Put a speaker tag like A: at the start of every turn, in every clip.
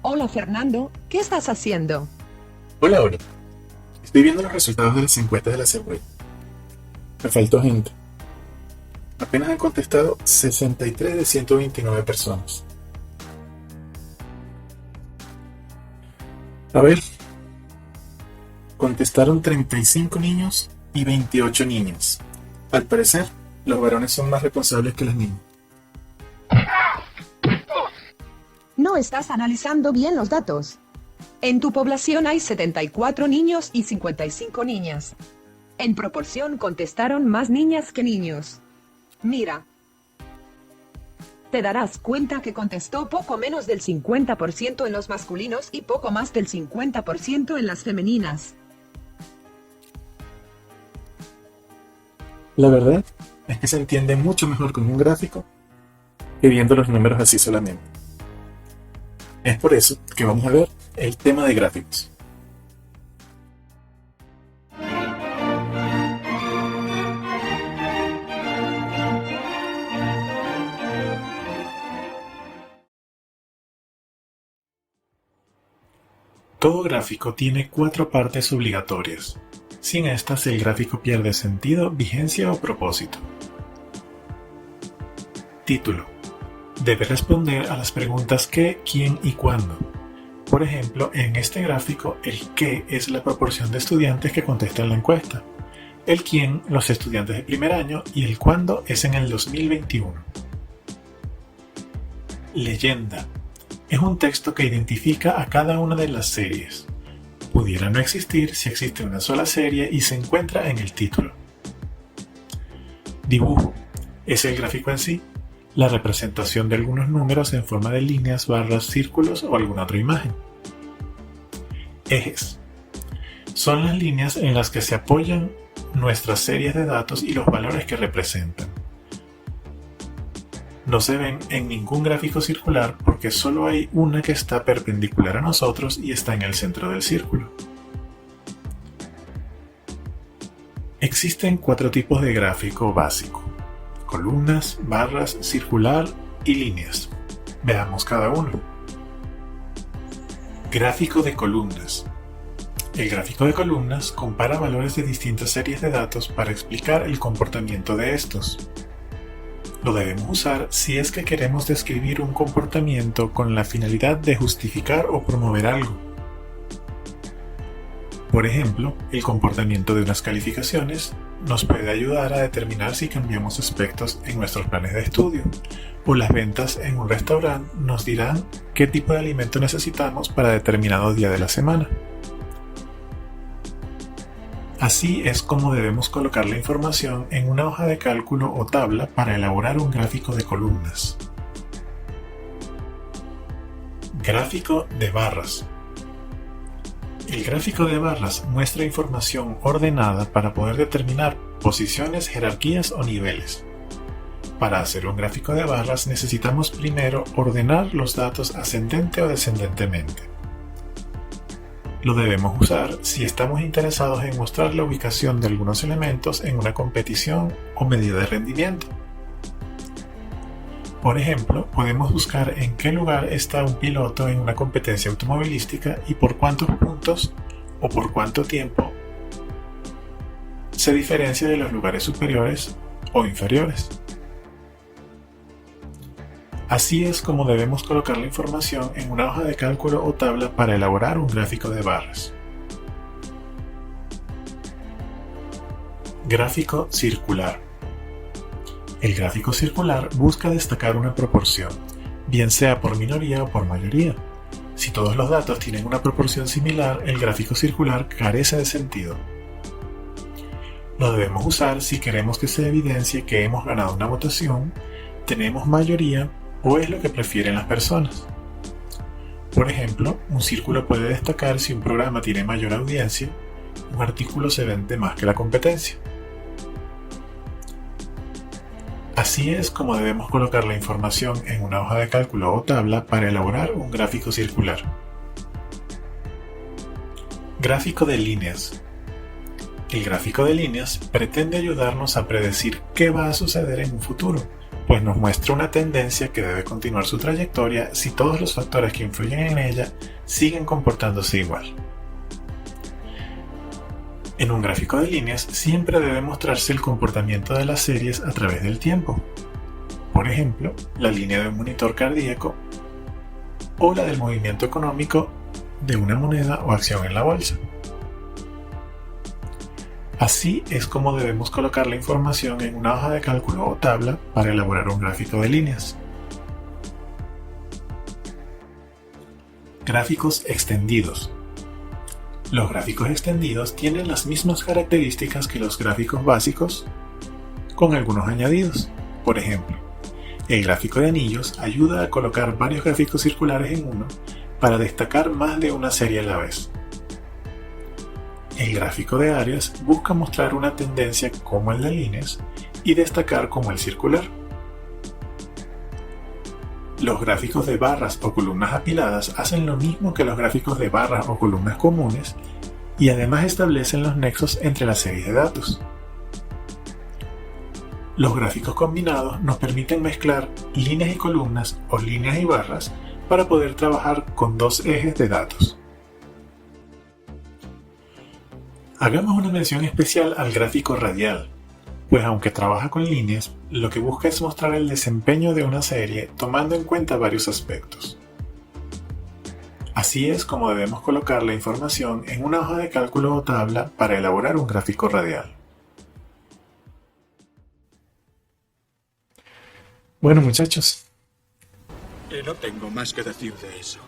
A: Hola Fernando, ¿qué estás haciendo?
B: Hola, hola. Estoy viendo los resultados de las encuestas de la CEPUE. Me faltó gente. Apenas han contestado 63 de 129 personas. A ver, contestaron 35 niños y 28 niñas. Al parecer, los varones son más responsables que las niñas.
A: No estás analizando bien los datos. En tu población hay 74 niños y 55 niñas. En proporción contestaron más niñas que niños. Mira. Te darás cuenta que contestó poco menos del 50% en los masculinos y poco más del 50% en las femeninas.
B: La verdad es que se entiende mucho mejor con un gráfico que viendo los números así solamente. Es por eso que vamos a ver el tema de gráficos. Todo gráfico tiene 4 partes obligatorias. Sin estas, el gráfico pierde sentido, vigencia o propósito. Título. Debe responder a las preguntas qué, quién y cuándo. Por ejemplo, en este gráfico, el qué es la proporción de estudiantes que contestan la encuesta. El quién, los estudiantes de primer año, y el cuándo es en el 2021. Leyenda. Es un texto que identifica a cada una de las series. Pudiera no existir si existe una sola serie y se encuentra en el título. Dibujo. Es el gráfico en sí, la representación de algunos números en forma de líneas, barras, círculos o alguna otra imagen. Ejes. Son las líneas en las que se apoyan nuestras series de datos y los valores que representan. No se ven en ningún gráfico circular porque solo hay una que está perpendicular a nosotros y está en el centro del círculo. Existen 4 tipos de gráfico básico: columnas, barras, circular y líneas. Veamos cada uno. Gráfico de columnas. El gráfico de columnas compara valores de distintas series de datos para explicar el comportamiento de estos. Lo debemos usar si es que queremos describir un comportamiento con la finalidad de justificar o promover algo. Por ejemplo, el comportamiento de unas calificaciones nos puede ayudar a determinar si cambiamos aspectos en nuestros planes de estudio, o las ventas en un restaurante nos dirán qué tipo de alimento necesitamos para determinado día de la semana. Así es como debemos colocar la información en una hoja de cálculo o tabla para elaborar un gráfico de columnas. Gráfico de barras. El gráfico de barras muestra información ordenada para poder determinar posiciones, jerarquías o niveles. Para hacer un gráfico de barras necesitamos primero ordenar los datos ascendente o descendentemente. Lo debemos usar si estamos interesados en mostrar la ubicación de algunos elementos en una competición o medida de rendimiento. Por ejemplo, podemos buscar en qué lugar está un piloto en una competencia automovilística y por cuántos puntos o por cuánto tiempo se diferencia de los lugares superiores o inferiores. Así es como debemos colocar la información en una hoja de cálculo o tabla para elaborar un gráfico de barras. Gráfico circular. El gráfico circular busca destacar una proporción, bien sea por minoría o por mayoría. Si todos los datos tienen una proporción similar, el gráfico circular carece de sentido. Lo debemos usar si queremos que se evidencie que hemos ganado una votación, tenemos mayoría o es lo que prefieren las personas. Por ejemplo, un círculo puede destacar si un programa tiene mayor audiencia, un artículo se vende más que la competencia. Así es como debemos colocar la información en una hoja de cálculo o tabla para elaborar un gráfico circular. Gráfico de líneas. El gráfico de líneas pretende ayudarnos a predecir qué va a suceder en un futuro, pues nos muestra una tendencia que debe continuar su trayectoria si todos los factores que influyen en ella siguen comportándose igual. En un gráfico de líneas siempre debe mostrarse el comportamiento de las series a través del tiempo. Por ejemplo, la línea de un monitor cardíaco o la del movimiento económico de una moneda o acción en la bolsa. Así es como debemos colocar la información en una hoja de cálculo o tabla para elaborar un gráfico de líneas. Gráficos extendidos. Los gráficos extendidos tienen las mismas características que los gráficos básicos, con algunos añadidos. Por ejemplo, el gráfico de anillos ayuda a colocar varios gráficos circulares en uno para destacar más de una serie a la vez. El gráfico de áreas busca mostrar una tendencia como el de líneas y destacar como el circular. Los gráficos de barras o columnas apiladas hacen lo mismo que los gráficos de barras o columnas comunes y además establecen los nexos entre las series de datos. Los gráficos combinados nos permiten mezclar líneas y columnas o líneas y barras para poder trabajar con dos ejes de datos. Hagamos una mención especial al gráfico radial, pues aunque trabaja con líneas, lo que busca es mostrar el desempeño de una serie tomando en cuenta varios aspectos. Así es como debemos colocar la información en una hoja de cálculo o tabla para elaborar un gráfico radial. Bueno, muchachos.
C: Y no tengo más que decir de eso.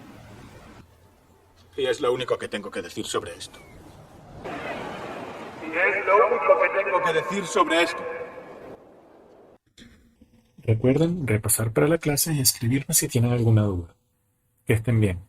C: Y es lo único que tengo que decir sobre esto.
B: Recuerden repasar para la clase y escribirme si tienen alguna duda. Que estén bien.